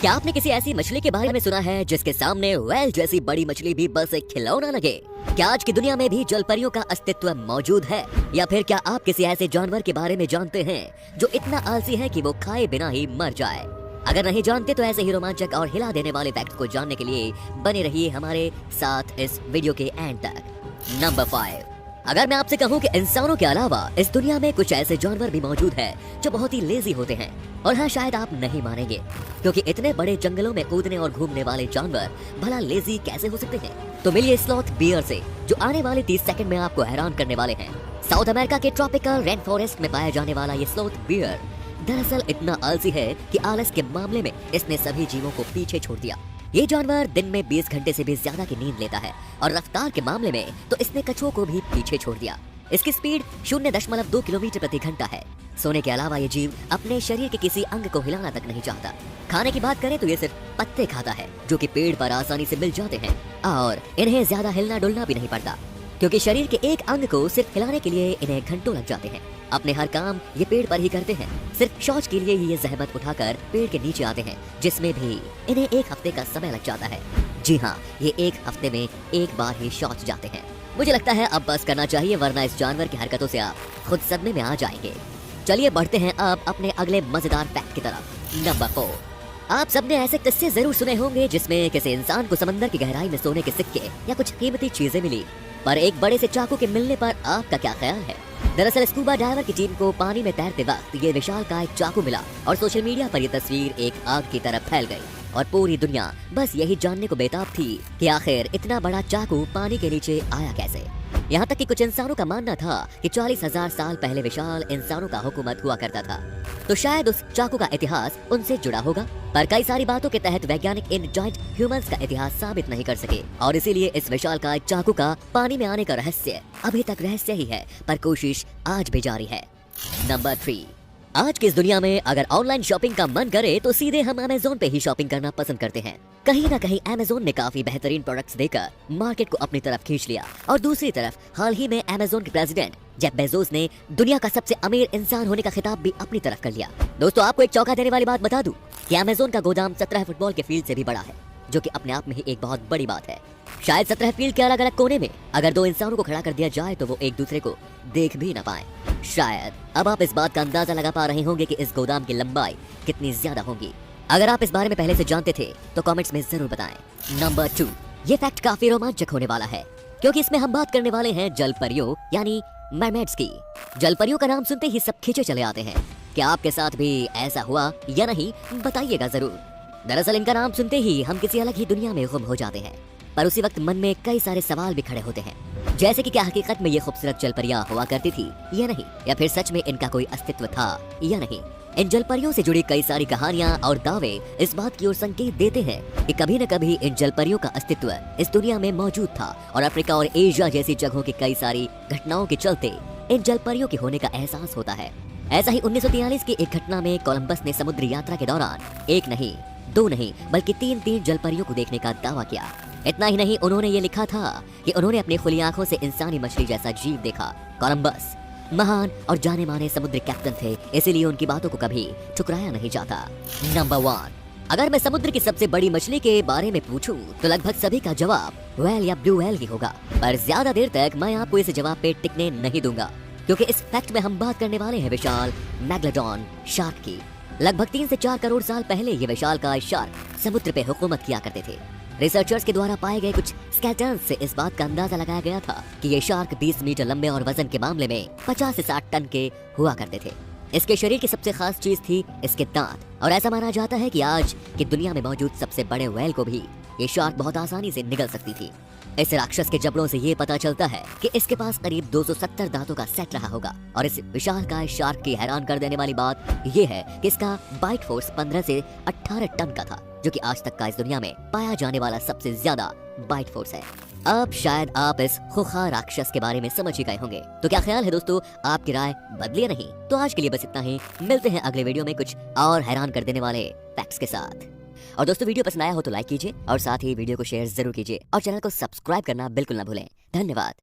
क्या आपने किसी ऐसी मछली के बारे में सुना है जिसके सामने व्हेल जैसी बड़ी मछली भी बस एक खिलौना लगे? क्या आज की दुनिया में भी जल परियों का अस्तित्व मौजूद है? या फिर क्या आप किसी ऐसे जानवर के बारे में जानते हैं जो इतना आलसी है कि वो खाए बिना ही मर जाए? अगर नहीं जानते तो ऐसे ही रोमांचक और हिला देने वाले फैक्ट को जानने के लिए बने रहिए हमारे साथ इस वीडियो के एंड तक। नंबर 5। अगर मैं आपसे कहूं कि इंसानों के अलावा इस दुनिया में कुछ ऐसे जानवर भी मौजूद हैं जो बहुत ही लेजी होते हैं, और हाँ, शायद आप नहीं मानेंगे, क्योंकि इतने बड़े जंगलों में कूदने और घूमने वाले जानवर भला लेजी कैसे हो सकते हैं? तो मिलिए स्लॉथ बियर से, जो आने वाले 30 सेकंड में आपको हैरान करने वाले हैं। साउथ अमेरिका के ट्रॉपिकल रेन फॉरेस्ट में पाया जाने वाला ये स्लॉथ बियर दरअसल इतना आलसी है कि आलस के मामले में इसने सभी जीवों को पीछे छोड़ दिया। ये जानवर दिन में 20 घंटे से भी ज्यादा की नींद लेता है, और रफ्तार के मामले में तो इसने कछुओं को भी पीछे छोड़ दिया। इसकी स्पीड 0.2 किलोमीटर प्रति घंटा है। सोने के अलावा ये जीव अपने शरीर के किसी अंग को हिलाना तक नहीं चाहता। खाने की बात करें तो ये सिर्फ पत्ते खाता है, जो कि पेड़ पर आसानी से मिल जाते हैं, और इन्हें ज्यादा हिलना डुलना भी नहीं पड़ता, क्योंकि शरीर के एक अंग को सिर्फ हिलाने के लिए इन्हें घंटों लग जाते हैं। अपने हर काम ये पेड़ पर ही करते हैं। सिर्फ शौच के लिए ही ये जहमत उठाकर पेड़ के नीचे आते हैं, जिसमें भी इन्हें 1 हफ्ते का समय लग जाता है। जी हाँ, ये 1 हफ्ते में 1 बार ही शौच जाते हैं। मुझे लगता है अब बस करना चाहिए, वरना इस जानवर की हरकतों से आप खुद सदमे में आ जाएंगे। चलिए बढ़ते हैं अब अपने अगले मजेदार फैक्ट की तरफ। नंबर 4। आप सबने ऐसे किस्से जरूर सुने होंगे जिसमें किसी इंसान को समंदर की गहराई में सोने के सिक्के या कुछ कीमती चीजें मिली, पर एक बड़े से चाकू के मिलने पर आपका क्या ख्याल है? दरअसल स्कूबा डाइवर की टीम को पानी में तैरते वक्त ये विशालकाय चाकू मिला, और सोशल मीडिया पर यह तस्वीर एक आग की तरफ फैल गई, और पूरी दुनिया बस यही जानने को बेताब थी कि आखिर इतना बड़ा चाकू पानी के नीचे आया कैसे। यहाँ तक कि कुछ इंसानों का मानना था कि 40,000 साल पहले विशाल इंसानों का हुकूमत हुआ करता था, तो शायद उस चाकू का इतिहास उनसे जुड़ा होगा। पर कई सारी बातों के तहत वैज्ञानिक इन जायंट ह्यूमंस का इतिहास साबित नहीं कर सके, और इसीलिए इस विशालकाय चाकू का पानी में आने का रहस्य अभी तक रहस्य ही है, पर कोशिश आज भी जारी है। नंबर 3। आज की इस दुनिया में अगर ऑनलाइन शॉपिंग का मन करे तो सीधे हम अमेज़न पे ही शॉपिंग करना पसंद करते हैं। कहीं ना कहीं अमेज़न ने काफी बेहतरीन प्रोडक्ट्स देकर मार्केट को अपनी तरफ खींच लिया, और दूसरी तरफ हाल ही में अमेज़न के प्रेसिडेंट जेफ बेजोस ने दुनिया का सबसे अमीर इंसान होने का खिताब भी अपनी तरफ कर लिया। दोस्तों, आपको एक चौंका देने वाली बात बता दूं कि अमेज़न का गोदाम 17 फुटबॉल के फील्ड से भी बड़ा है, जो कि अपने आप में ही एक बहुत बड़ी बात है। शायद 17 फील्ड के अलग अलग कोने में अगर 2 इंसानों को खड़ा कर दिया जाए तो वो एक दूसरे को देख भी ना पाए। शायद अब आप इस बात का अंदाजा लगा पा रहे होंगे कि इस गोदाम की लंबाई कितनी ज्यादा होगी। अगर आप इस बारे में पहले से जानते थे तो कमेंट्स में जरूर बताएं। नंबर 2। ये फैक्ट काफी रोमांचक होने वाला है, क्योंकि इसमें हम बात करने वाले हैं जल परियों यानी मरमेड्स की। जल परियों का नाम सुनते ही सब खींचे चले आते हैं। क्या आपके साथ भी ऐसा हुआ या नहीं, बताइएगा जरूर। दरअसल इनका नाम सुनते ही हम किसी अलग ही दुनिया में गुम हो जाते हैं, पर उसी वक्त मन में कई सारे सवाल भी खड़े होते हैं, जैसे कि क्या हकीकत में ये खूबसूरत जल परियां हुआ करती थी या नहीं, या फिर सच में इनका कोई अस्तित्व था या नहीं। इन जल परियों से जुड़ी कई सारी कहानियां और दावे इस बात की ओर संकेत देते हैं कि कभी न कभी इन जल परियों का अस्तित्व इस दुनिया में मौजूद था, और अफ्रीका और एशिया जैसी जगहों की कई सारी घटनाओं के चलते इन जल परियों के होने का एहसास होता है। ऐसा ही 1943 की एक घटना में कोलंबस ने समुद्री यात्रा के दौरान 1 नहीं 2 नहीं बल्कि 3 जल परियों को देखने का दावा किया। इतना ही नहीं, उन्होंने ये लिखा था कि उन्होंने अपनी खुली आंखों से इंसानी मछली जैसा जीव देखा। कोलंबस महान और जाने माने समुद्री कैप्टन थे, इसीलिए उनकी बातों को कभी ठुकराया नहीं जाता। नंबर 1। अगर मैं समुद्र की सबसे बड़ी मछली के बारे में पूछूं तो लगभग सभी का जवाब व्हेल या ब्लू व्हेल ही होगा, पर ज्यादा देर तक मैं आपको इस जवाब पे टिकने नहीं दूंगा, क्योंकि इस फैक्ट में हम बात करने वाले हैं विशाल मैग्लोडॉन शार्क की। लगभग 3 से 4 करोड़ साल पहले ये विशालकाय शार्क समुद्र पे हुकूमत किया करते थे। रिसर्चर्स के द्वारा पाए गए कुछ स्केलेटन्स से इस बात का अंदाजा लगाया गया था कि ये शार्क 20 मीटर लंबे और वजन के मामले में 50 से 60 टन के हुआ करते थे। इसके शरीर की सबसे खास चीज थी इसके दांत, और ऐसा माना जाता है कि आज की दुनिया में मौजूद सबसे बड़े व्हेल को भी ये शार्क बहुत आसानी से निगल सकती थी। इस राक्षस के जबड़ों से ये पता चलता है कि इसके पास करीब 270 दांतों का सेट रहा होगा, और इस विशालकाय शार्क की हैरान कर देने वाली बात ये है कि इसका बाइट फोर्स 15 से 18 टन का था, जो कि आज तक का इस दुनिया में पाया जाने वाला सबसे ज्यादा बाइट फोर्स है। अब शायद आप इस खुखार राक्षस के बारे में समझ ही गए होंगे, तो क्या ख्याल है दोस्तों, आपकी राय बदली या नहीं? तो आज के लिए बस इतना ही, मिलते हैं अगले वीडियो में कुछ और हैरान कर देने वाले फैक्ट्स के साथ। और दोस्तों, वीडियो पसंद आया हो तो लाइक कीजिए, और साथ ही वीडियो को शेयर जरूर कीजिए, और चैनल को सब्सक्राइब करना बिल्कुल ना भूलें। धन्यवाद।